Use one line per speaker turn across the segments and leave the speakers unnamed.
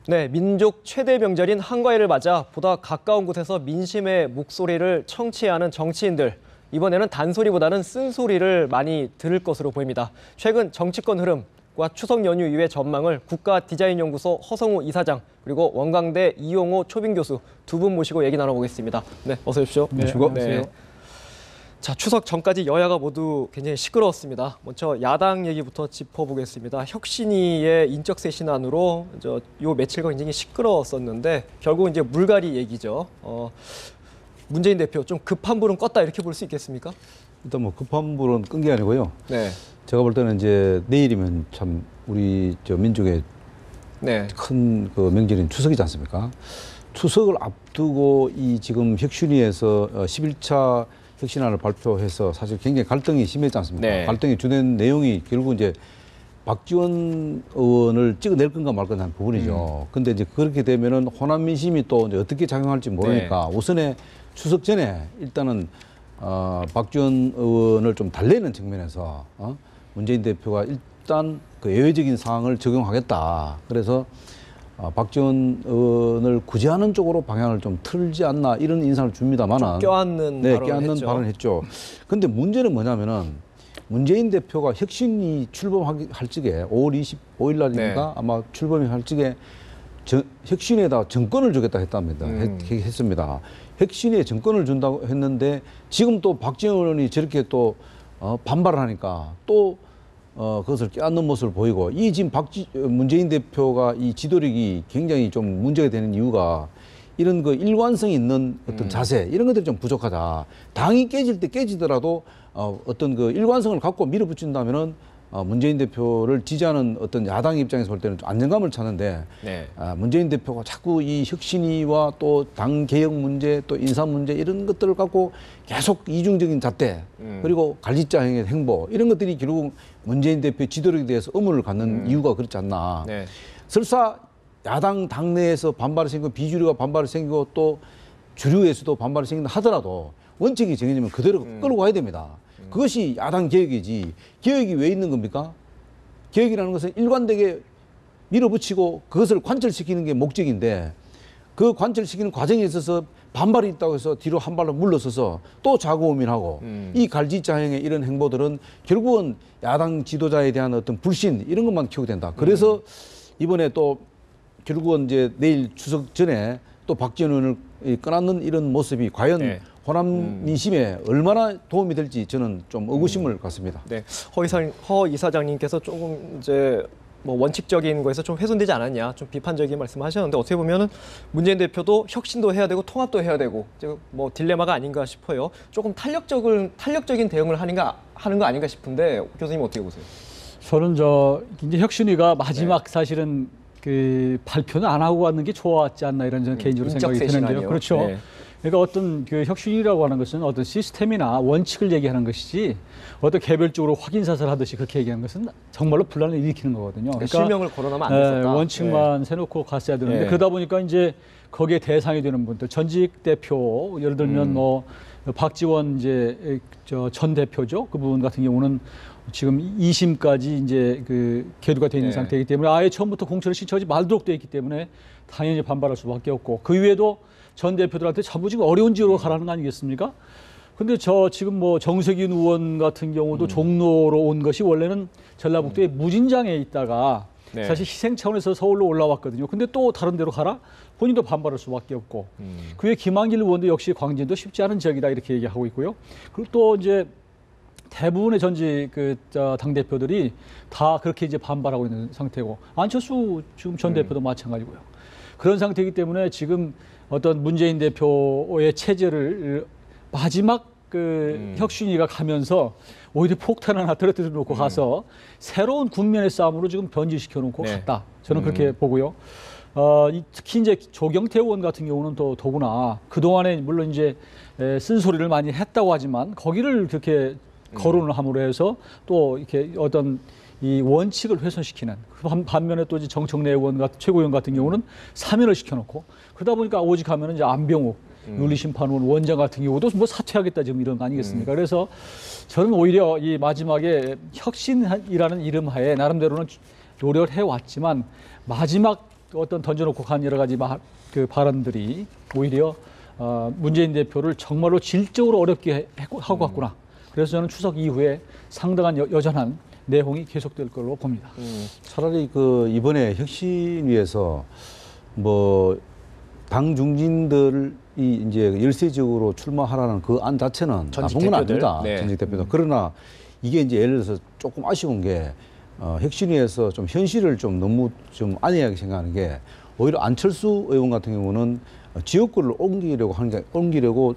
네, 민족 최대 명절인 한가위를 맞아 보다 가까운 곳에서 민심의 목소리를 청취하는 정치인들. 이번에는 단소리보다는 쓴소리를 많이 들을 것으로 보입니다. 최근 정치권 흐름과 추석 연휴 이후의 전망을 국가디자인연구소 허성우 이사장 그리고 원광대 이용호 초빙 교수 두 분 모시고 얘기 나눠보겠습니다. 네, 어서 오십시오.
네, 안녕하세요.
자, 추석 전까지 여야가 모두 굉장히 시끄러웠습니다. 먼저 야당 얘기부터 짚어보겠습니다. 혁신위의 인적쇄 신안으로 요 며칠간 굉장히 시끄러웠었는데 결국 이제 물갈이 얘기죠. 문재인 대표 좀 급한 불은 껐다 이렇게 볼 수 있겠습니까?
일단 뭐 급한 불은 끈 게 아니고요.
네.
제가 볼 때는 이제 내일이면 참 우리 민족의
네.
큰 그 명절인 추석이지 않습니까? 추석을 앞두고 이 지금 혁신위에서 11차 혁신안을 발표해서 사실 굉장히 갈등이 심했지 않습니까?
네.
갈등의 주된 내용이 결국 이제 박지원 의원을 찍어낼 건가 말 건가 하는 부분이죠. 근데 이제 그렇게 되면은 호남 민심이 또 이제 어떻게 작용할지 모르니까 우선에 추석 전에 일단은 박지원 의원을 좀 달래는 측면에서 문재인 대표가 일단 그 예외적인 사항을 적용하겠다. 그래서 박지원 의원을 구제하는 쪽으로 방향을 좀 틀지 않나 이런 인상을 줍니다만은
껴안는 발언을
발언을 했죠. 근데 문제는 뭐냐면은 문재인 대표가 혁신이 출범할 적에 5월 25일 날입니까? 아마 출범이 할 적에 혁신에다 정권을 주겠다 했답니다. 했습니다. 혁신에 정권을 준다고 했는데 지금 또 박지원 의원이 저렇게 또 반발을 하니까 또 그것을 껴안는 모습을 보이고 이 지금 문재인 대표가 이 지도력이 굉장히 좀 문제가 되는 이유가 이런 그 일관성 있는 어떤 자세 이런 것들이 좀 부족하다. 당이 깨질 때 깨지더라도 어떤 그 일관성을 갖고 밀어붙인다면은 문재인 대표를 지지하는 어떤 야당 입장에서 볼 때는 좀 안정감을 찾는데 문재인 대표가 자꾸 이 혁신위와 또 당 개혁 문제 또 인사 문제 이런 것들을 갖고 계속 이중적인 잣대 그리고 갈짓자형의 행보 이런 것들이 결국 문재인 대표의 지도력에 대해서 의문을 갖는 이유가 그렇지 않나. 설사 야당 당내에서 반발이 생기고 비주류가 반발이 생기고 또 주류에서도 반발이 생긴다 하더라도 원칙이 정해지면 그대로 끌고 가야 됩니다. 그것이 야당 개혁이지. 개혁이 왜 있는 겁니까? 개혁이라는 것은 일관되게 밀어붙이고 그것을 관철시키는 게 목적인데 그 관철시키는 과정에 있어서 반발이 있다고 해서 뒤로 한 발로 물러서서 또 자고우민하고 이 갈짓자형의 이런 행보들은 결국은 야당 지도자에 대한 어떤 불신 이런 것만 키우게 된다. 그래서 이번에 또 결국은 이제 내일 추석 전에 또 박지원 의원을 꺼놨는 이런 모습이 과연 호남 민심에 얼마나 도움이 될지 저는 좀 의구심을 갖습니다.
네, 허 이사장님께서 조금 이제 뭐 원칙적인 거에서 좀 훼손되지 않았냐, 좀 비판적인 말씀하셨는데 어떻게 보면은 문재인 대표도 혁신도 해야 되고 통합도 해야 되고 뭐 딜레마가 아닌가 싶어요. 조금 탄력적인 대응을 하는 거 아닌가 싶은데 교수님 어떻게 보세요?
저는 이제 혁신위가 마지막 사실은 그 발표는 안 하고 왔는 게 좋았지 않나 이런 저는 개인적으로 생각이 드는데요. 그렇죠. 그러니까 어떤 그 혁신이라고 하는 것은 어떤 시스템이나 원칙을 얘기하는 것이지 어떤 개별적으로 확인 사살 하듯이 그렇게 얘기하는 것은 정말로 분란을 일으키는 거거든요.
그러니까 실명을 거론하면 안 됐었다.
원칙만 세놓고 갔어야 되는데 그러다 보니까 이제 거기에 대상이 되는 분들 전직 대표 예를 들면 뭐 박지원 이제 전 대표죠. 그 부분 같은 경우는 지금 2심까지 이제 그 계류가 되어 있는 상태이기 때문에 아예 처음부터 공천을 신청하지 말도록 되어 있기 때문에 당연히 반발할 수밖에 없고 그 이외에도 전 대표들한테 전부 지금 어려운 지로 가라는 거 아니겠습니까? 근데 지금 뭐 정세균 의원 같은 경우도 종로로 온 것이 원래는 전라북도의 무진장에 있다가 사실 희생 차원에서 서울로 올라왔거든요. 근데 또 다른 데로 가라? 본인도 반발할 수밖에 없고. 그외 김한길 의원도 역시 광진도 쉽지 않은 지역이다 이렇게 얘기하고 있고요. 그리고 또 이제 대부분의 전직 당대표들이 다 그렇게 이제 반발하고 있는 상태고 안철수 지금 전 대표도 마찬가지고요. 그런 상태이기 때문에 지금 어떤 문재인 대표의 체제를 마지막 그 혁신위가 가면서 오히려 폭탄 하나 떨어뜨려 놓고 가서 새로운 국면의 싸움으로 지금 변질시켜 놓고 갔다. 저는 그렇게 보고요. 특히 이제 조경태 의원 같은 경우는 또 더구나 그동안에 물론 이제 쓴소리를 많이 했다고 하지만 거기를 그렇게 거론을 함으로 해서 또 이렇게 어떤 이 원칙을 훼손시키는 반면에 또 이제 정청래 의원 같은 최고위원 같은 경우는 사면을 시켜놓고 그러다 보니까 오직 하면은 이제 안병욱 윤리심판원 원장 같은 경우도 뭐 사퇴하겠다 지금 이런 거 아니겠습니까? 그래서 저는 오히려 이 마지막에 혁신이라는 이름하에 나름대로는 노력을 해왔지만 마지막 어떤 던져놓고 간 여러 가지 그 발언들이 오히려 문재인 대표를 정말로 질적으로 어렵게 하고 갔구나. 그래서 저는 추석 이후에 상당한 여전한 내홍이 계속될 걸로 봅니다.
차라리 그 이번에 혁신위에서 뭐 당 중진들이 이제 열세 지역으로 출마하라는 그 안 자체는 나쁜 건 아닙니다.
네.
전직 대표도. 그러나 이게 이제 예를 들어서 조금 아쉬운 게 혁신위에서 좀 현실을 좀 너무 좀 안이하게 생각하는 게 오히려 안철수 의원 같은 경우는 지역구를 옮기려고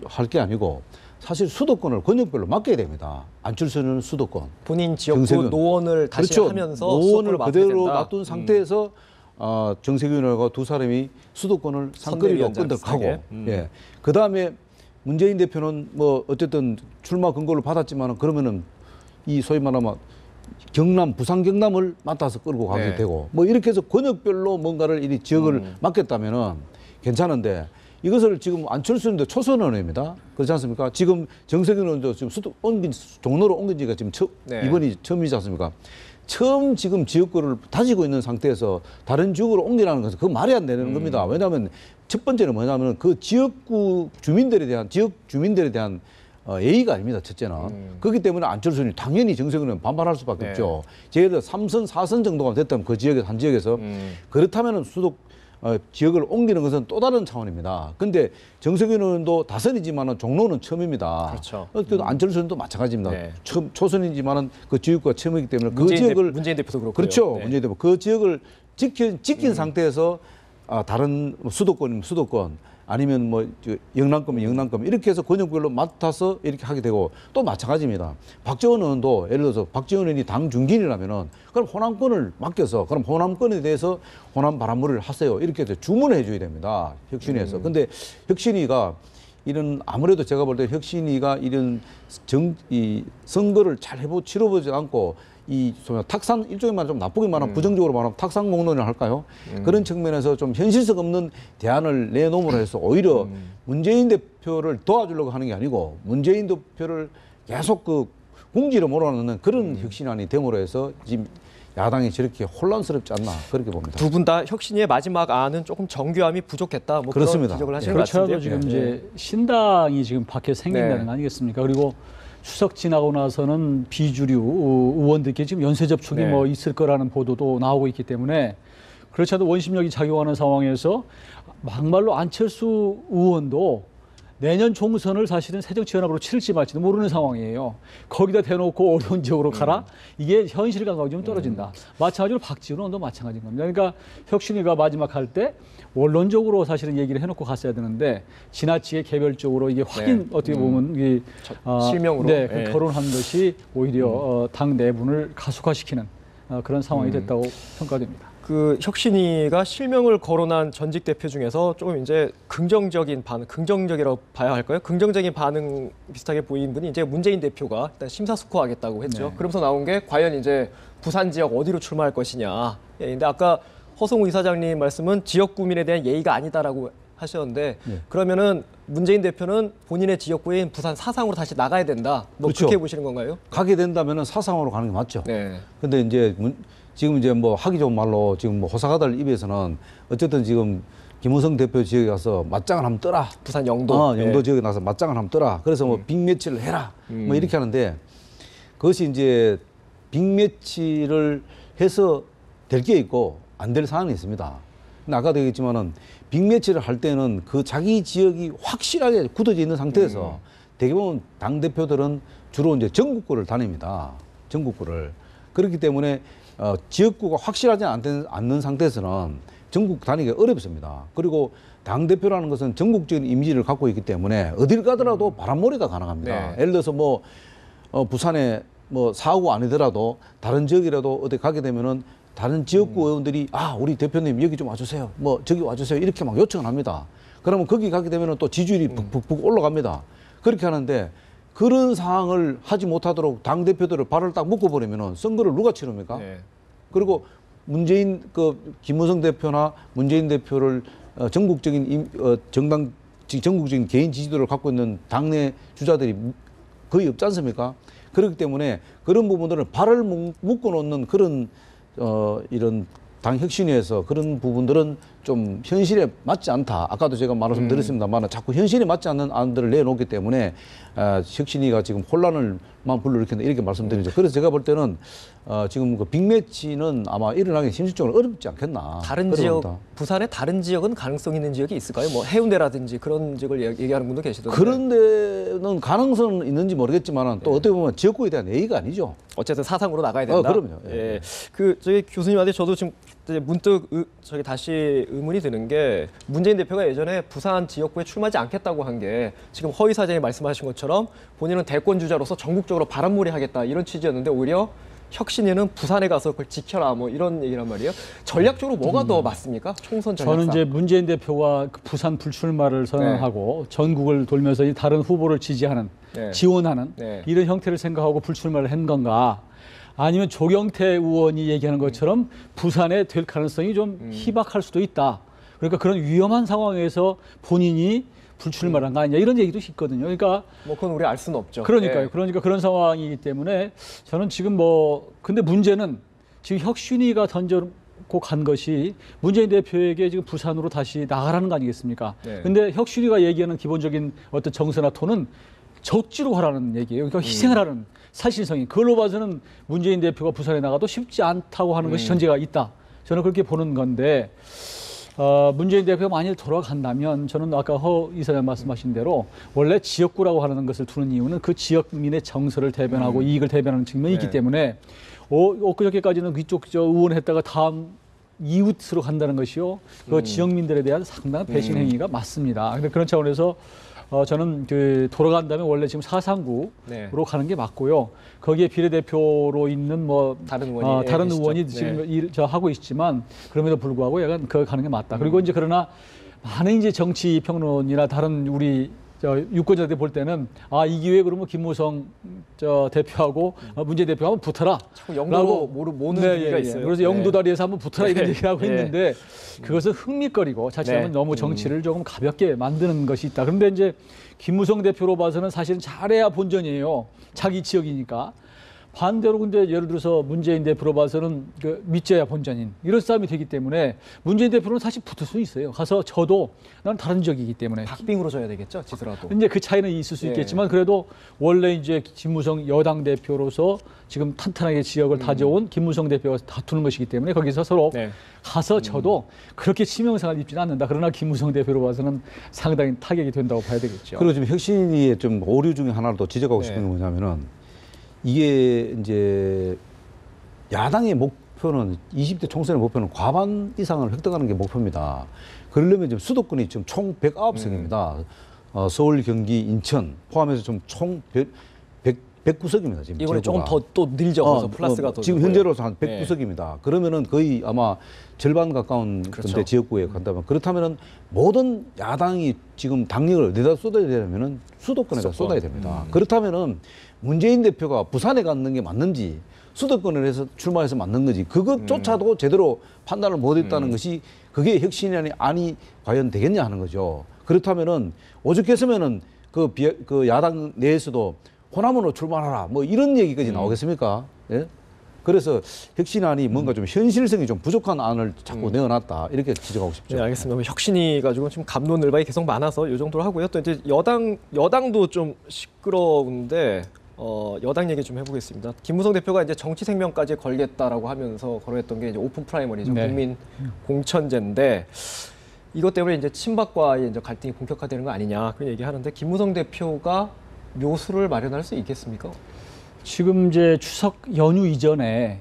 할 게 아니고 사실 수도권을 권역별로 맡겨야 됩니다. 안철수는 수도권.
본인 지역구
정세균.
노원을 다시
그렇죠.
하면서
노원을
수도권을 맡아야
그대로
된다.
놔둔 상태에서 정세균과 두 사람이 수도권을 상거리로 끈들하고 예. 그다음에 문재인 대표는 뭐 어쨌든 출마 근거를 받았지만은 그러면은 이 소위 말하면 경남, 부산 경남을 맡아서 끌고 가게
네.
되고 뭐 이렇게 해서 권역별로 뭔가를 이 지역을 맡겼다면은 괜찮은데 이것을 지금 안철수는데 초선 의원입니다. 그렇지 않습니까? 지금 정세균 의원도 지금 종로로 옮긴 지가 지금
네.
이번이 처음이지 않습니까? 처음 지금 지역구를 다지고 있는 상태에서 다른 지역으로 옮기라는 것은 그 말이 안 되는 겁니다. 왜냐하면 첫 번째는 뭐냐면 그 지역 주민들에 대한 예의가 아닙니다. 첫째는. 그렇기 때문에 안철수는 당연히 정세균은 반발할 수밖에
네.
없죠. 예를 들어 3선, 4선 정도가 됐다면 그 지역에 한 지역에서 그렇다면 지역을 옮기는 것은 또 다른 차원입니다. 근데 정세균 의원도 다선이지만은 종로는 처음입니다.
그렇죠.
그래도 안철수는 안마찬가지입니다.
네.
초선이지만은 그 지역구가 처음이기 때문에 그 지역을
문재인 대표도 그렇고요.
그렇죠.
네.
문재인 대표 그 지역을 지킨 상태에서 다른 수도권이면 수도권 아니면 뭐 영남권이면 영남권 이렇게 해서 권역별로 맡아서 이렇게 하게 되고 또 마찬가지입니다. 박지원 의원도 예를 들어서 박지원 의원이 당 중진이라면은 그럼 호남권을 맡겨서 그럼 호남권에 대해서 호남 바람물을 하세요. 이렇게 해서 주문해 줘야 됩니다. 혁신위에서. 근데 혁신위가 이런 아무래도 제가 볼 때 혁신위가 이런 이 선거를 잘 치러보지 않고 이 탁상 일종의 말하면 좀 나쁘게 말하면 부정적으로 말하면 탁상 공론을 할까요? 그런 측면에서 좀 현실성 없는 대안을 내놓음으로 해서 오히려 문재인 대표를 도와주려고 하는 게 아니고 문재인 대표를 계속 그 궁지로 몰아넣는 그런 혁신안이 됨으로 해서 지금 야당이 저렇게 혼란스럽지 않나 그렇게 봅니다.
두 분 다 혁신위의 마지막 안은 조금 정교함이 부족했다. 뭐
그렇습니다.
그런 지적을 하시는 것
그렇더라도
같은데요.
지금 이제 신당이 지금 밖에 생긴다는
네.
거 아니겠습니까? 그리고 추석 지나고 나서는 비주류 의원들께 지금 연쇄 접촉이
네.
뭐 있을 거라는 보도도 나오고 있기 때문에 그렇지 않아도 원심력이 작용하는 상황에서 막말로 안철수 의원도 내년 총선을 사실은 새정치연합으로 치를지 말지도 모르는 상황이에요. 거기다 대놓고 어려운 지역으로 가라? 이게 현실 감각이 좀 떨어진다. 마찬가지로 박지원 의원도 마찬가지인 겁니다. 그러니까 혁신위가 마지막 할 때 원론적으로 사실은 얘기를 해놓고 갔어야 되는데 지나치게 개별적으로 이게 확인 어떻게 보면 이게
실명으로
네,
네.
거론한 것이 오히려 당 내분을 가속화시키는 그런 상황이 됐다고 평가됩니다.
그 혁신위가 실명을 거론한 전직 대표 중에서 조금 이제 긍정적인 반응, 긍정적이라고 봐야 할까요? 긍정적인 반응 비슷하게 보인 분이 이제 문재인 대표가 일단 심사숙고하겠다고 했죠.
네.
그러면서 나온 게 과연 이제 부산 지역 어디로 출마할 것이냐. 예, 근데 아까 허성우 이사장님 말씀은 지역구민에 대한 예의가 아니다라고 하셨는데
네.
그러면은 문재인 대표는 본인의 지역구인 부산 사상으로 다시 나가야 된다. 뭐
그렇죠.
그렇게 보시는 건가요?
가게 된다면은 사상으로 가는 게 맞죠.
네.
근데 이제 지금 이제 뭐 하기 좋은 말로 지금 뭐 호사가들 입에서는 어쨌든 지금 김우성 대표 지역에 가서 맞짱을 한번 떠라.
부산 영도.
영도
네.
지역에 나서 맞짱을 한번 떠라. 그래서 뭐 빅매치를 해라. 뭐 이렇게 하는데 그것이 이제 빅매치를 해서 될 게 있고 안 될 사안이 있습니다. 근데 아까도 얘기했지만은 빅매치를 할 때는 그 자기 지역이 확실하게 굳어져 있는 상태에서 대부분 당 대표들은 주로 이제 전국구를 다닙니다. 전국구를. 그렇기 때문에 지역구가 확실하지 않는 상태에서는 전국 다니기가 어렵습니다. 그리고 당대표라는 것은 전국적인 이미지를 갖고 있기 때문에 어딜 가더라도 바람몰이가 가능합니다.
네.
예를 들어서 뭐 부산에 뭐 사고 아니더라도 다른 지역이라도 어디 가게 되면은 다른 지역구 의원들이 우리 대표님 여기 좀 와주세요. 뭐 저기 와주세요. 이렇게 막 요청을 합니다. 그러면 거기 가게 되면은 또 지지율이 북북북 올라갑니다. 그렇게 하는데 그런 상황을 하지 못하도록 당 대표들을 발을 딱 묶어버리면은 선거를 누가 치릅니까?
네.
그리고 문재인 김무성 대표나 문재인 대표를 전국적인 전국적인 개인 지지도를 갖고 있는 당내 주자들이 거의 없지 않습니까? 그렇기 때문에 그런 부분들을 발을 묶어 놓는 그런 이런 당 혁신위에서 그런 부분들은 좀 현실에 맞지 않다. 아까도 제가 말씀드렸습니다만 자꾸 현실에 맞지 않는 안들을 내놓기 때문에 혁신위가 지금 혼란을만 불러일으킨다 이렇게 말씀드리죠. 그래서 제가 볼 때는 지금 그 빅매치는 아마 일어나기 현실적으로 어렵지 않겠나.
다른 지역, 부산의 다른 지역은 가능성 있는 지역이 있을까요? 뭐 해운대라든지 그런 지역을 얘기하는 분도 계시던데.
그런 데는 가능성은 있는지 모르겠지만 또 어떻게 보면 지역구에 대한 예의가 아니죠.
어쨌든 사상으로 나가야 된다.
그럼요.
예. 저희 교수님한테 저도 지금 문득 저기 다시 의문이 드는 게 문재인 대표가 예전에 부산 지역구에 출마하지 않겠다고 한 게 지금 허위 사장이 말씀하신 것처럼 본인은 대권 주자로서 전국적으로 바람몰이 하겠다 이런 취지였는데 오히려 혁신위는 부산에 가서 그걸 지켜라 뭐 이런 얘기란 말이에요. 전략적으로 뭐가 더 맞습니까? 총선 전략상.
저는 이제 문재인 대표가 그 부산 불출마를 선언하고 전국을 돌면서 이 다른 후보를 지지하는 지원하는 이런 형태를 생각하고 불출마를 한 건가? 아니면 조경태 의원이 얘기하는 것처럼 부산에 될 가능성이 좀 희박할 수도 있다. 그러니까 그런 위험한 상황에서 본인이 불출마를 한 거 아니냐 이런 얘기도 있거든요. 그러니까
뭐 그건 우리 알 수는 없죠.
그러니까요. 그러니까 그런 상황이기 때문에 저는 지금 근데 문제는 지금 혁신위가 던져고 간 것이 문재인 대표에게 지금 부산으로 다시 나가라는 거 아니겠습니까? 근데 혁신위가 얘기하는 기본적인 어떤 정서나 톤은 적지로 하라는 얘기예요. 그러니까 희생하라는 사실성이. 그걸로 봐서는 문재인 대표가 부산에 나가도 쉽지 않다고 하는 것이 전제가 있다. 저는 그렇게 보는 건데 문재인 대표가 만일 돌아간다면 저는 아까 허 이사장 말씀하신 대로 원래 지역구라고 하는 것을 두는 이유는 그 지역민의 정서를 대변하고 이익을 대변하는 측면이 있기 때문에 엊그저께까지는 그쪽 의원 했다가 다음 이웃으로 간다는 것이요. 그 지역민들에 대한 상당한 배신 행위가 맞습니다. 근데 그런 차원에서 저는 돌아간다면 원래 지금 사상구로 가는 게 맞고요. 거기에 비례대표로 있는
다른 의원이
지금 하고 있지만 그럼에도 불구하고 약간 가는 게 맞다. 그리고 이제 그러나 많은 이제 정치 평론이나 다른 우리 유권자들 볼 때는 이 기회에 그러면 김무성 대표하고 문재인 대표가 한번 붙어라.
자꾸 영도로 모는 분위기가 있어요.
그래서 영도다리에서 한번 붙어라 이런 얘기를 하고 있는데 그것은 흥미거리고 자칫하면 너무 정치를 조금 가볍게 만드는 것이 있다. 그런데 이제 김무성 대표로 봐서는 사실은 잘해야 본전이에요. 자기 지역이니까. 반대로 근데 예를 들어서 문재인 대표로 봐서는 믿져야 본전인 이런 싸움이 되기 때문에 문재인 대표는 사실 붙을 수 있어요. 가서 저도 난 다른 지역이기 때문에
박빙으로 져야 되겠죠, 지더라도.
이제 그 차이는 있을 수 있겠지만 그래도 원래 이제 김무성 여당 대표로서 지금 탄탄하게 지역을 다져온 김무성 대표가 다투는 것이기 때문에 거기서 서로 가서 저도 그렇게 치명상을 입지는 않는다. 그러나 김무성 대표로 봐서는 상당히 타격이 된다고 봐야 되겠죠.
그리고 지금 혁신위의 좀 오류 중에 하나를 더 지적하고 싶은 게 뭐냐면은. 이게 이제 야당의 목표는 20대 총선의 목표는 과반 이상을 획득하는 게 목표입니다. 그러려면 지금 수도권이 지금 총 109석입니다. 서울, 경기, 인천 포함해서 좀 총 109석입니다. 지금
이번에 조금 더 또 늘죠. 그래서 플러스가 더
지금 현재로서 한 109석입니다. 그러면은 거의 아마 절반 가까운 건데 지역구에 간다면 그렇다면은 모든 야당이 지금 당력을 어디다 쏟아야 되냐면은 수도권에다 쏟아야 됩니다. 그렇다면은 문재인 대표가 부산에 가는 게 맞는지 수도권을 해서 출마해서 맞는 건지 그것조차도 제대로 판단을 못했다는 것이 그게 혁신이 아니 과연 되겠냐 하는 거죠. 그렇다면은 오죽했으면은 그 야당 내에서도 호남으로 출마하라 뭐 이런 얘기까지 나오겠습니까? 예? 그래서 혁신안이 뭔가 좀 현실성이 좀 부족한 안을 자꾸 내어놨다 이렇게 지적하고 싶죠.
네, 알겠습니다. 혁신이 가지고 지금 갑론을박이 계속 많아서 이 정도로 하고요. 또 이제 여당도 좀 시끄러운데 여당 얘기 좀 해보겠습니다. 김무성 대표가 이제 정치 생명까지 걸겠다라고 하면서 거론했던 게 이제 오픈 프라이머리죠. 국민 공천제인데 이것 때문에 이제 친박과의 이제 갈등이 본격화되는 거 아니냐 그런 얘기하는데 김무성 대표가 묘수를 마련할 수 있겠습니까?
지금 이제 추석 연휴 이전에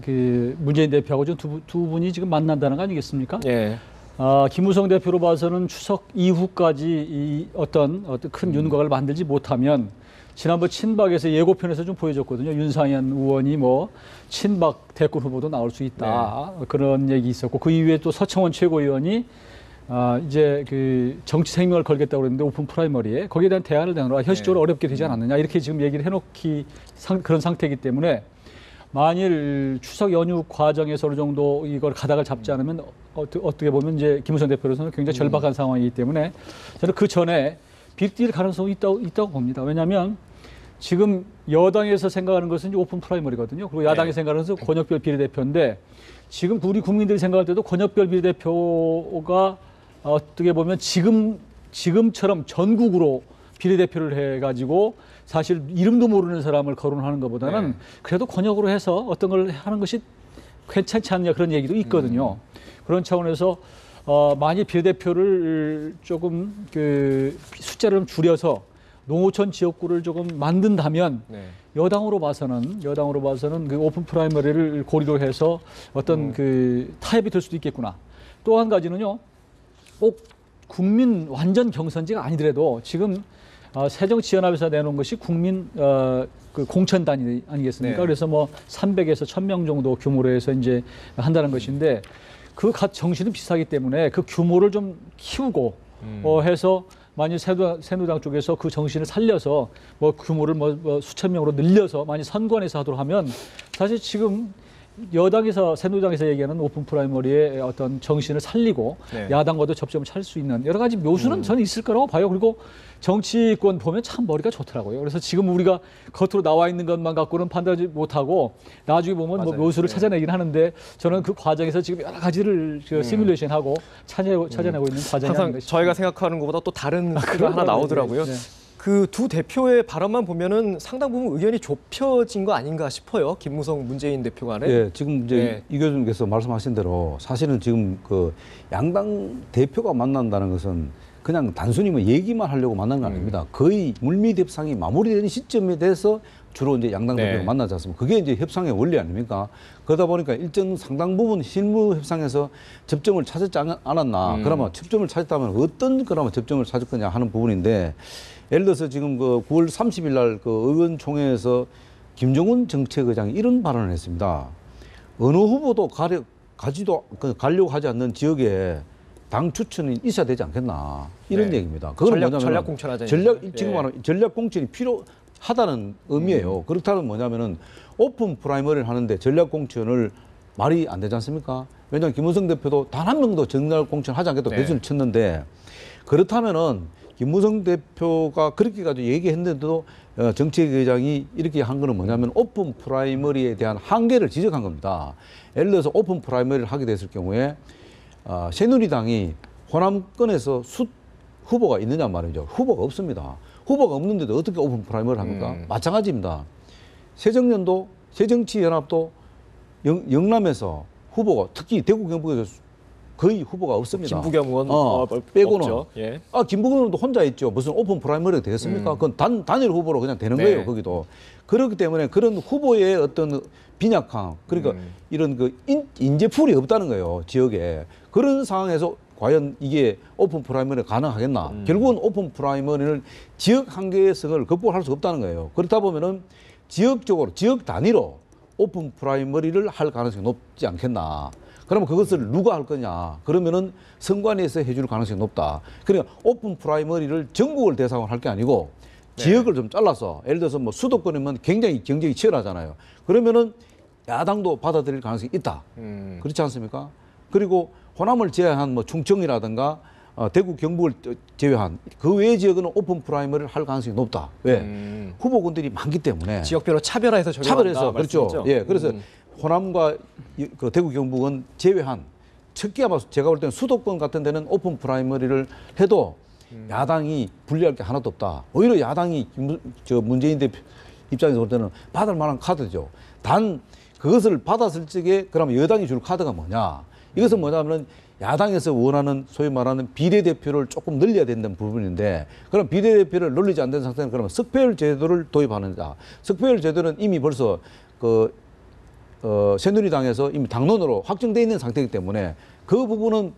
그 문재인 대표하고 두 분이 지금 만난다는 거 아니겠습니까? 김무성 대표로 봐서는 추석 이후까지 이 어떤 큰 윤곽을 만들지 못하면 지난번 친박에서 예고편에서 좀 보여줬거든요. 윤상현 의원이 친박 대권 후보도 나올 수 있다 그런 얘기 있었고 그 이후에 또 서청원 최고위원이 이제 그 정치 생명을 걸겠다고 그랬는데 오픈 프라이머리에 거기에 대한 대안을 내놓으라 현실적으로 어렵게 되지 않았느냐 이렇게 지금 얘기를 해놓기 그런 상태이기 때문에 만일 추석 연휴 과정에서 어느 정도 이걸 가닥을 잡지 않으면 어떻게 보면 이제 김무성 대표로서는 굉장히 절박한 상황이기 때문에 저는 그 전에 빅딜 가능성이 있다고 봅니다. 왜냐하면 지금 여당에서 생각하는 것은 이제 오픈 프라이머리거든요. 그리고 야당이 생각하는 것은 권역별 비례대표인데 지금 우리 국민들이 생각할 때도 권역별 비례대표가 어떻게 보면 지금처럼 전국으로 비례대표를 해가지고 사실 이름도 모르는 사람을 거론하는 것보다는 그래도 권역으로 해서 어떤 걸 하는 것이 괜찮지 않냐 그런 얘기도 있거든요. 그런 차원에서 많이 비례대표를 조금 그 숫자를 좀 줄여서 농어촌 지역구를 조금 만든다면 여당으로 봐서는 그 오픈 프라이머리를 고리로 해서 어떤 그 타협이 될 수도 있겠구나. 또 한 가지는요. 꼭 국민 완전 경선제가 아니더라도 지금 새정치연합에서 내놓은 것이 국민 그 공천 단위 아니겠습니까? 그래서 뭐 300에서 1000명 정도 규모로 해서 이제 한다는 것인데 그 정신은 비슷하기 때문에 그 규모를 좀 키우고 해서 만약 새누리당 쪽에서 그 정신을 살려서 뭐 규모를 뭐 수천 명으로 늘려서 만약 선관위에서 하도록 하면 사실 지금 여당에서 새누리당에서 얘기하는 오픈 프라이머리의 어떤 정신을 살리고 야당과도 접점을 찾을 수 있는 여러 가지 묘수는 저는 있을 거라고 봐요. 그리고 정치권 보면 참 머리가 좋더라고요. 그래서 지금 우리가 겉으로 나와 있는 것만 갖고는 판단하지 못하고 나중에 보면 뭐 묘수를 찾아내긴 하는데 저는 그 과정에서 지금 여러 가지를 시뮬레이션하고 찾아내고 있는 과정이
항상
아닌가 싶습니다.
저희가 생각하는 것보다 또 다른 수가 하나 나오더라고요. 그 두 대표의 발언만 보면은 상당 부분 의견이 좁혀진 거 아닌가 싶어요. 김무성, 문재인 대표 간에.
예, 지금 이제 이 교수님께서 말씀하신 대로 사실은 지금 그 양당 대표가 만난다는 것은 그냥 단순히 뭐 얘기만 하려고 만난 거 아닙니다. 거의 물밑 협상이 마무리되는 시점에 대해서 주로 이제 양당 대표가 만나지 않습니까? 그게 이제 협상의 원리 아닙니까? 그러다 보니까 일정 상당 부분 실무 협상에서 접점을 찾았지 않았나? 그러면 접점을 찾았다면 어떤 그러면 접점을 찾을 거냐 하는 부분인데 예를 들어서 지금 그 9월 30일 날 그 의원총회에서 김종훈 정책의장이 이런 발언을 했습니다. 어느 후보도 가려고 하지 않는 지역에 당 추천이 있어야 되지 않겠나 이런 얘기입니다. 그건
전략 공천하자.
지금 말하면 전략 공천이 필요하다는 의미예요. 그렇다면 뭐냐면은 오픈 프라이머리를 하는데 전략 공천을 말이 안 되지 않습니까? 왜냐하면 김무성 대표도 단 한 명도 전략 공천 하지 않겠다고 배수를 쳤는데 그렇다면은 김무성 대표가 그렇게 가지고 얘기했는데도 정책의장이 이렇게 한 거는 뭐냐면 오픈 프라이머리에 대한 한계를 지적한 겁니다. 예를 들어서 오픈 프라이머리를 하게 됐을 경우에 새누리당이 호남권에서 후보가 있느냐 말이죠. 후보가 없습니다. 후보가 없는데도 어떻게 오픈 프라이머리를 합니까? 마찬가지입니다. 새정치연합도 영남에서 후보가 특히 대구 경북에서 거의 후보가 없습니다.
김부겸 의원
빼고는.
없죠.
김부겸 의원도 혼자 있죠. 무슨 오픈 프라이머리가 되겠습니까? 그건 단일 후보로 그냥 되는 거예요. 거기도. 그렇기 때문에 그런 후보의 어떤 빈약함, 그러니까 이런 그 인재풀이 없다는 거예요. 지역에. 그런 상황에서 과연 이게 오픈 프라이머리가 가능하겠나? 결국은 오픈 프라이머리는 지역 한계성을 극복할 수 없다는 거예요. 그렇다 보면은 지역적으로, 지역 단위로 오픈 프라이머리를 할 가능성이 높지 않겠나? 그러면 그것을 누가 할 거냐? 그러면은 선관위에서 해줄 가능성이 높다. 그러니까 오픈 프라이머리를 전국을 대상으로 할 게 아니고 지역을 좀 잘라서 예를 들어서 뭐 수도권이면 굉장히 경쟁이 치열하잖아요. 그러면은 야당도 받아들일 가능성이 있다. 그렇지 않습니까? 그리고 호남을 제외한 뭐 충청이라든가 대구 경북을 제외한 그 외의 지역은 오픈 프라이머리를 할 가능성이 높다. 왜? 후보군들이 많기 때문에.
지역별로 차별화해서 적용한다.
그렇죠. 예, 그래서 호남과 그 대구 경북은 제외한 특히 아마 제가 볼 때는 수도권 같은 데는 오픈 프라이머리를 해도 야당이 불리할 게 하나도 없다. 오히려 야당이 문재인 대표 입장에서 볼 때는 받을 만한 카드죠. 단 그것을 받았을 적에 그러면 여당이 줄 카드가 뭐냐? 이것은 뭐냐면 야당에서 원하는 소위 말하는 비례대표를 조금 늘려야 된다는 부분인데 그럼 비례대표를 늘리지 않는 상태는 그러면 석패율 제도를 도입하는 자. 석패율 제도는 이미 벌써 새누리당에서 이미 당론으로 확정돼 있는 상태이기 때문에 그 부분은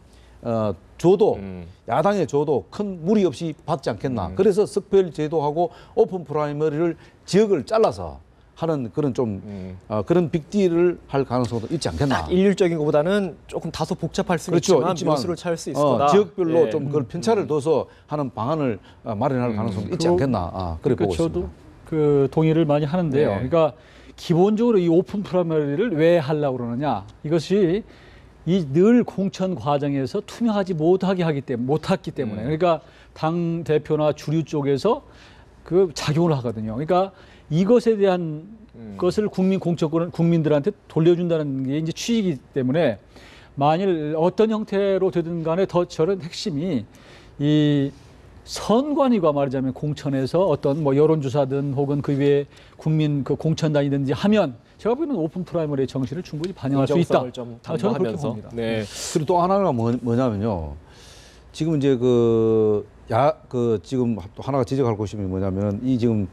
야당의 줘도 큰 무리 없이 받지 않겠나. 그래서 석패율 제도하고 오픈 프라이머리를 지역을 잘라서 하는 그런 그런 빅딜을 할 가능성도 있지 않겠나.
딱 일률적인 것보다는 조금 다소 복잡할 수 있지만 묘수를 찾을 수 있을 거다.
지역별로 좀 그걸 편차를 둬서 하는 방안을 마련할 가능성도 있지 않겠나. 그래 보고 있습니다.
저도 그 동의를 많이 하는데요. 그러니까 기본적으로 이 오픈 프라이머리를 왜 하려고 그러느냐. 이것이 늘 공천 과정에서 투명하지 못했기 때문에 그러니까 당 대표나 주류 쪽에서 그 작용을 하거든요. 그러니까 이것에 대한 것을 국민들한테 돌려준다는 게 이제 취지이기 때문에 만일 어떤 형태로 되든 간에 더 저런 핵심이 이 선관위가 말하자면 공천에서 어떤 뭐 여론조사든 혹은 그 외에 국민 그 공천단이든지 하면 제가 보기에는 오픈 프라이머리의 정신을 충분히 반영할 수 있다.
좀
저는 그렇게
담보하면서.
봅니다.
네.
그리고 또 하나가 뭐냐면요. 지금 이제 지금 또 하나가 지적할 것이 뭐냐면 이 지금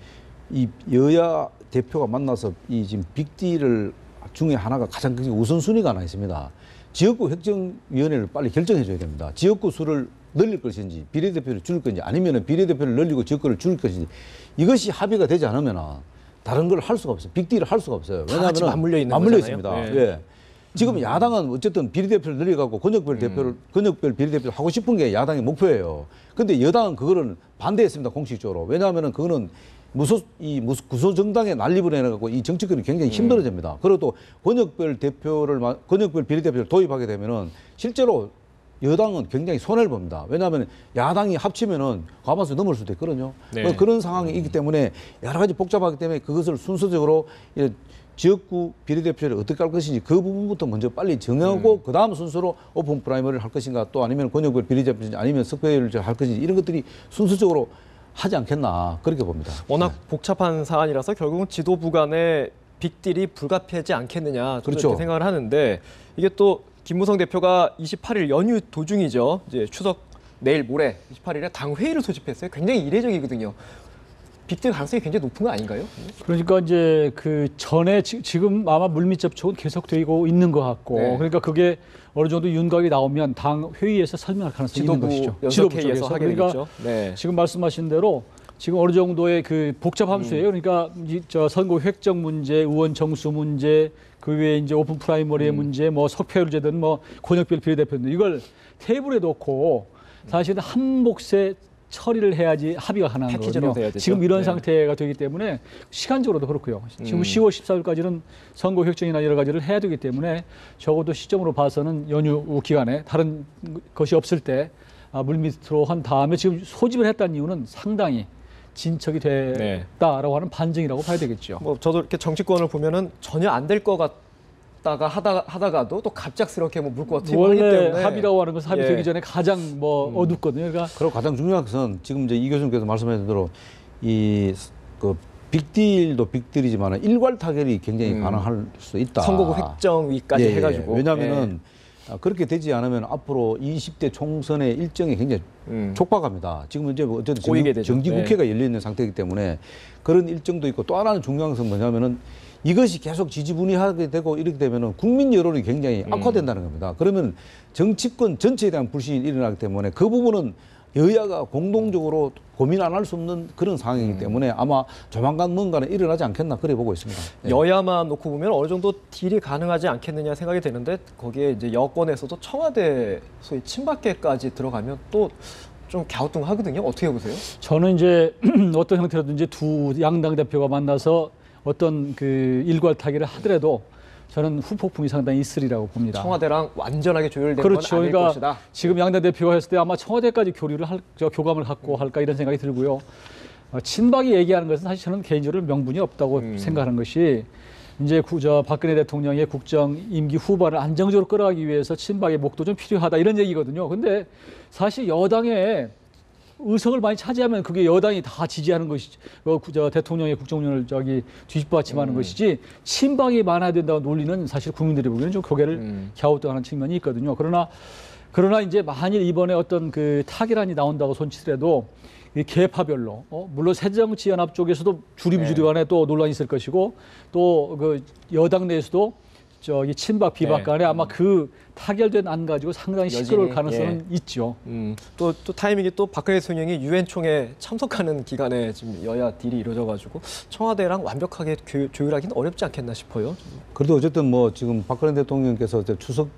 이 여야 대표가 만나서 이 지금 빅딜을 중에 하나가 가장 큰 우선순위가 하나 있습니다. 지역구 획정위원회를 빨리 결정해 줘야 됩니다. 지역구 수를 늘릴 것인지 비례대표를 줄일 건지 아니면 비례대표를 늘리고 지역구를 줄일 것인지 이것이 합의가 되지 않으면 다른 걸 할 수가 없어요. 빅딜을 할 수가 없어요.
다 같이 맞물려 있는
맞물려
거잖아요.
있습니다.
네.
예. 지금 야당은 어쨌든 비례대표를 늘려갖고 권역별 비례대표를 하고 싶은 게 야당의 목표예요. 근데 여당은 그거를 반대했습니다. 공식적으로. 왜냐하면은 그거는 구소정당에 난립을 해갖고 이 정치권이 굉장히 힘들어집니다. 그리고 또 권역별 비례대표를 도입하게 되면은 실제로 여당은 굉장히 손해를 봅니다. 왜냐하면 야당이 합치면은 과반수 넘을 수도 있거든요.
네.
그런 상황이 있기 때문에 여러 가지 복잡하기 때문에 그것을 순서적으로 지역구 비례대표를 어떻게 할 것인지 그 부분부터 먼저 빨리 정하고 그 다음 순서로 오픈 프라이머리를 할 것인가 또 아니면 권역별 비례대표인지 아니면 석배를 할 것인지 이런 것들이 순서적으로 하지 않겠나 그렇게 봅니다.
워낙
네.
복잡한 사안이라서 결국은 지도부 간의 빅딜이 불가피하지 않겠느냐
그렇죠.
이렇게 생각을 하는데 이게 또 김무성 대표가 28일 연휴 도중이죠. 이제 추석 내일 모레 28일에 당 회의를 소집했어요. 굉장히 이례적이거든요. 빅딜 가능성이 굉장히 높은 거 아닌가요?
그러니까 이제 그 전에 지금 아마 물밑 접촉은 계속되고 있는 것 같고
네.
그러니까 그게 어느 정도 윤곽이 나오면 당 회의에서 설명할 가능성이 있는 것이죠.
연석회의에서 하게
그러니까
되겠죠. 네.
지금 말씀하신 대로 지금 어느 정도의 그 복잡 함수예요. 그러니까 저 선거 획정 문제, 의원 정수 문제, 그 외에 이제 오픈 프라이머리의 문제, 뭐 석패율제든 뭐 권역별 비례대표든 이걸 테이블에 놓고 사실은 한 몫에 처리를 해야지 합의가 가능한
패키지로
거거든요.
돼야 되죠.
지금 이런
네.
상태가 되기 때문에 시간적으로도 그렇고요. 지금 10월 14일까지는 선거 획정이나 여러 가지를 해야 되기 때문에 적어도 시점으로 봐서는 연휴 기간에 다른 것이 없을 때 물밑으로 한 다음에 지금 소집을 했다는 이유는 상당히 진척이 됐다라고 하는 반증이라고 봐야 되겠죠.
뭐 저도 이렇게 정치권을 보면은 전혀 안 될 것 같다가 하다가도 또 갑작스럽게 뭐 물 것 같고 하기
원래
때문에
합의라고 하는 것은 합의되기
예.
전에 가장 뭐 어둡거든요. 그러니까
그리고 가장 중요한 것은 지금 이제 이 교수님께서 말씀하신 대로 그 빅딜도 빅딜이지만 일괄 타결이 굉장히 가능할 수 있다.
선거구 획정위까지 해가지고
왜냐하면은 그렇게 되지 않으면 앞으로 20대 총선의 일정이 굉장히 촉박합니다. 지금 이제 뭐 어쨌든
꼬이게 되죠.
정기국회가 열려 있는 상태이기 때문에 그런 일정도 있고 또 하나는 중요한 것은 뭐냐면은 이것이 계속 지지분이하게 되고 이렇게 되면은 국민 여론이 굉장히 악화된다는 겁니다. 그러면 정치권 전체에 대한 불신이 일어나기 때문에 그 부분은 여야가 공동적으로 고민 안 할 수 없는 그런 상황이기 때문에 아마 조만간 뭔가는 일어나지 않겠나 그래 보고 있습니다. 네.
여야만 놓고 보면 어느 정도 딜이 가능하지 않겠느냐 생각이 되는데 거기에 이제 여권에서도 청와대 소위 친박계까지 들어가면 또 좀 갸우뚱하거든요. 어떻게 보세요?
저는 이제 어떤 형태로든지 두 양당 대표가 만나서 어떤 그 일괄 타결을 하더라도 저는 후폭풍이 상당히 있으리라고 봅니다.
청와대랑 완전하게 조율된
그렇죠.
건 아닐
그러니까
것이다.
지금 양당 대표가 했을 때 아마 청와대까지 교감을 갖고 할까 이런 생각이 들고요. 친박이 얘기하는 것은 사실 저는 개인적으로 명분이 없다고 생각하는 것이 이제 박근혜 대통령의 국정 임기 후반을 안정적으로 끌어가기 위해서 친박의 목도 좀 필요하다 이런 얘기거든요. 근데 사실 여당의 의석을 많이 차지하면 그게 여당이 다 지지하는 것이지, 대통령의 국정운영을 뒤집어받침하는 것이지 친박이 많아야 된다고 논리는 사실 국민들이 보기에는 좀 고개를 갸우뚱하는 측면이 있거든요. 그러나 이제 만일 이번에 어떤 그 타결안이 나온다고 손치더라도 이 계파별로 물론 새정치연합 쪽에서도 주리부주리 간에 또 논란이 있을 것이고 또 그 여당 내에서도 친박 비박 간에 아마 그 타결된 안 가지고 상당히 시끄러울 가능성은 있죠.
또 타이밍이 또 박근혜 대통령이 유엔 총회 참석하는 기간에 지금 여야 딜이 이루어져가지고 청와대랑 완벽하게 조율하기는 어렵지 않겠나 싶어요.
그래도 어쨌든 뭐 지금 박근혜 대통령께서 이제 추석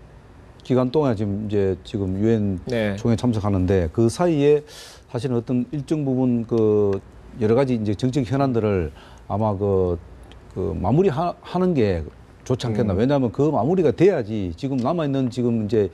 기간 동안 지금 유엔 총회 참석하는데 그 사이에 사실은 어떤 일정 부분 그 여러 가지 이제 정책 현안들을 아마 그 마무리하는 게 좋지 않겠나. 왜냐하면 그 마무리가 돼야지 지금 남아있는 지금 이제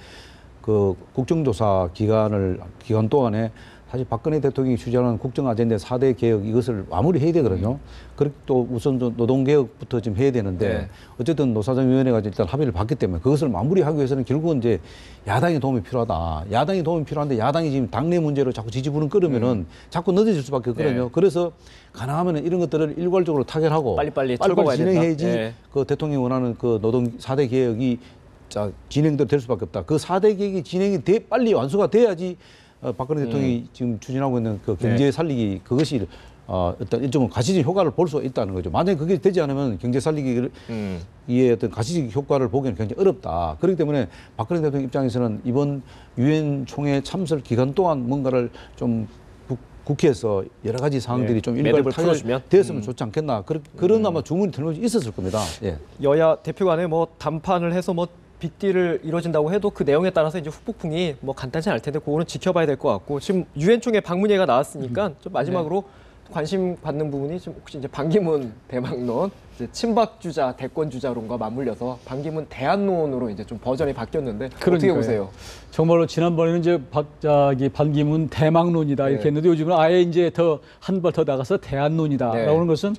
그 국정조사 기간 동안에 사실 박근혜 대통령이 주장하는 국정 아젠다 4대 개혁 이것을 마무리해야 되거든요. 그리고 또 우선 노동개혁부터 지금 해야 되는데
네.
어쨌든 노사정위원회가 일단 합의를 봤기 때문에 그것을 마무리하기 위해서는 결국은 이제 야당의 도움이 필요하다. 야당의 도움이 필요한데 야당이 지금 당내 문제로 자꾸 지지부는 끓으면은 자꾸 늦어질 수밖에 없거든요.
네.
그래서 가능하면 이런 것들을 일괄적으로 타결하고
빨리빨리 철거해야
진행해야지
된다. 네.
그 대통령이 원하는 그 노동 4대 개혁이 진행도 될 수밖에 없다. 그 4대 개혁이 진행이 빨리 완수가 돼야지 박근혜 대통령이 지금 추진하고 있는 그 경제 살리기 그것이 일단 일종의 가시적 효과를 볼 수 있다는 거죠. 만약에 그게 되지 않으면 경제 살리기의 어떤 가시적 효과를 보기에는 굉장히 어렵다. 그렇기 때문에 박근혜 대통령 입장에서는 이번 유엔 총회 참석 기간 동안 뭔가를 좀 국회에서 여러 가지 사항들이 좀 일괄 타결됐으면 좋지 않겠나. 그런 아마 주문이 틀림없이 있었을 겁니다. 예.
여야 대표 간에 뭐 담판을 해서 뭐 빅딜을 이루어진다고 해도 그 내용에 따라서 이제 후폭풍이 뭐 간단치 않을 텐데 그거는 지켜봐야 될 것 같고 지금 유엔 총회 방문예가 나왔으니까 좀 마지막으로 관심 받는 부분이 좀 혹시 이제 반기문 대망론, 이제 친박 주자, 대권 주자론과 맞물려서 반기문 대안론으로 이제 좀 버전이 바뀌었는데 어떻게
그러니까요.
보세요?
정말로 지난번에는 이제 반기문 대망론이다 이렇게 했는데 요즘은 아예 이제 더 한 발 더 나가서 대안론이다라고 하는 것은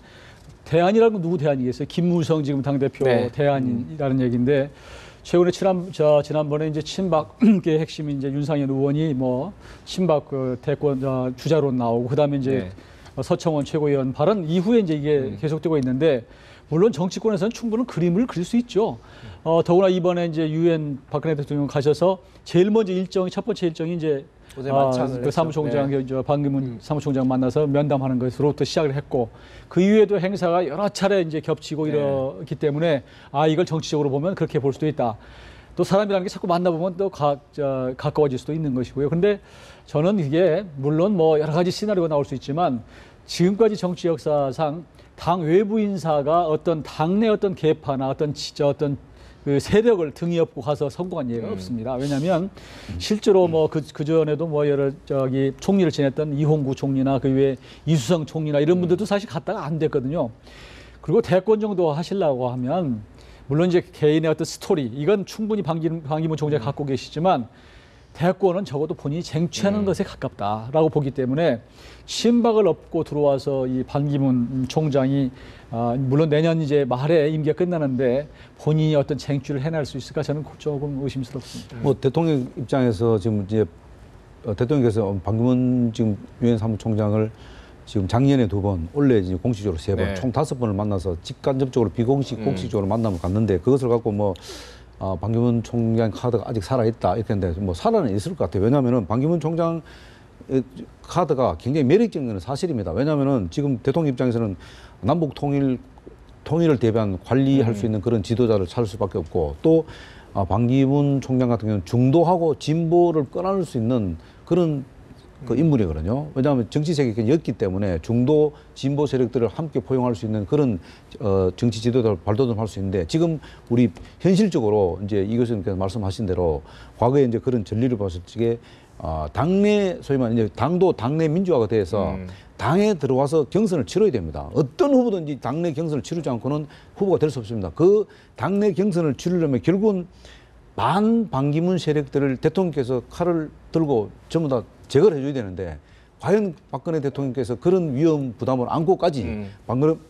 대안이라는 건 누구 대안이겠어요? 김무성 지금 당대표 대안이라는 얘기인데 최근에 지난번에 이제 친박의 핵심인 이제 윤상현 의원이 뭐 친박 그 대권 주자론 나오고 그다음에 이제 서청원 최고위원 발언 이후에 이제 이게 계속되고 있는데 물론 정치권에서는 충분한 그림을 그릴 수 있죠. 더구나 이번에 이제 유엔 박근혜 대통령 가셔서 제일 먼저 첫 번째 일정이 이제 그 사무총장 반기문 사무총장 만나서 면담하는 것으로부터 시작을 했고 그 이후에도 행사가 여러 차례 이제 겹치고 이러기 때문에 이걸 정치적으로 보면 그렇게 볼 수도 있다. 또 사람이라는 게 자꾸 만나보면 또 가까워질 수도 있는 것이고요. 근데 저는 이게 물론 뭐 여러 가지 시나리오가 나올 수 있지만 지금까지 정치 역사상 당 외부 인사가 어떤 당내 어떤 계파나 어떤 그 세력을 등에 업고 가서 성공한 예가 없습니다. 왜냐하면 실제로 뭐 그 전에도 뭐 여러 총리를 지냈던 이홍구 총리나 그 외에 이수성 총리나 이런 분들도 사실 갔다가 안 됐거든요. 그리고 대권 정도 하시려고 하면 물론 이제 개인의 어떤 스토리 이건 충분히 반기문 총장이 갖고 계시지만 대권은 적어도 본인이 쟁취하는 것에 가깝다라고 보기 때문에 친박을 업고 들어와서 이 반기문 총장이 물론 내년 이제 말에 임기가 끝나는데 본인이 어떤 쟁취를 해낼 수 있을까 저는 조금 의심스럽습니다.
뭐 대통령 입장에서 지금 이제 대통령께서 반기문 지금 유엔 사무총장을 지금 작년에 2번, 올해 이제 공식적으로 3번, 총 5번을 만나서 직간접적으로 비공식, 공식적으로 만남을 갔는데 그것을 갖고 뭐 반기문 총장 카드가 아직 살아있다 이렇게 했는데 뭐 살아는 있을 것 같아요. 왜냐하면은 반기문 총장 카드가 굉장히 매력적인 건 사실입니다. 왜냐하면은 지금 대통령 입장에서는 남북 통일을 대비한 관리할 수 있는 그런 지도자를 찾을 수밖에 없고 또 반기문 총장 같은 경우는 중도하고 진보를 끌어낼 수 있는 그런 그 인물이거든요. 왜냐하면 정치 세력이 였기 때문에 중도 진보 세력들을 함께 포용할 수 있는 그런 정치 지도자를 발돋움할 수 있는데 지금 우리 현실적으로 이제 이 교수님께서 말씀하신 대로 과거에 이제 그런 전리를 봤을 적에 당내 소위 말하는 이제 당도 당내 민주화가 돼서 당에 들어와서 경선을 치러야 됩니다. 어떤 후보든지 당내 경선을 치르지 않고는 후보가 될 수 없습니다. 그 당내 경선을 치르려면 결국은 반기문 세력들을 대통령께서 칼을 들고 전부 다 제거를 해줘야 되는데 과연 박근혜 대통령께서 그런 위험 부담을 안고까지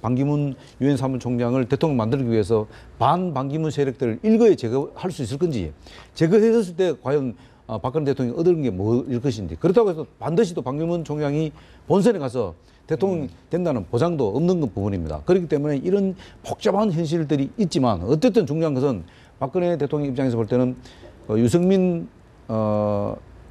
반기문 유엔 사무총장을 대통령 만들기 위해서 반기문 세력들을 일거에 제거할 수 있을 건지 제거했을 때 과연 박근혜 대통령이 얻은 게 뭐일 것인지 그렇다고 해서 반드시 또 반기문 총장이 본선에 가서 대통령이 된다는 보장도 없는 부분입니다. 그렇기 때문에 이런 복잡한 현실들이 있지만 어쨌든 중요한 것은 박근혜 대통령 입장에서 볼 때는 유승민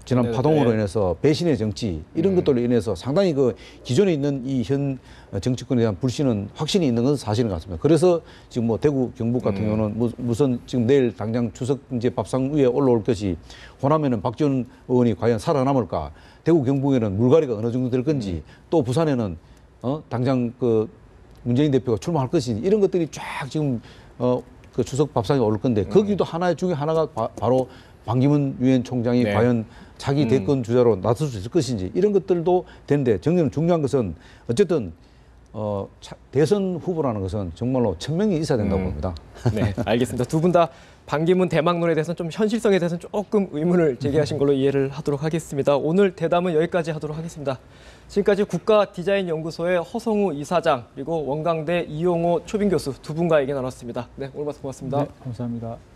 지난 파동으로 인해서 배신의 정치 이런 것들로 인해서 상당히 그 기존에 있는 이 현 정치권에 대한 불신은 확신이 있는 건 사실인 것 같습니다. 그래서 지금 뭐 대구 경북 같은 경우는 무슨 지금 내일 당장 추석 이제 밥상 위에 올라올 것이 호남에는 박지원 의원이 과연 살아남을까? 대구 경북에는 물갈이가 어느 정도 될 건지 또 부산에는 당장 그 문재인 대표가 출마할 것인지 이런 것들이 쫙 지금 그 추석 밥상에 오를 건데 거기도 하나 중에 하나가 바로 반기문 유엔 총장이 과연 자기 대권 주자로 나설 수 있을 것인지 이런 것들도 되는데 정녕 중요한 것은 어쨌든 대선 후보라는 것은 정말로 1000명이 있어야 된다고 봅니다.
네, 알겠습니다. 두 분 다 반기문 대망론에 대해서는 좀 현실성에 대해서는 조금 의문을 제기하신 걸로 이해를 하도록 하겠습니다. 오늘 대담은 여기까지 하도록 하겠습니다. 지금까지 국가디자인연구소의 허성우 이사장 그리고 원광대 이용호 초빙 교수 두 분과 얘기 나눴습니다. 네, 오늘 말씀 고맙습니다.
네, 감사합니다.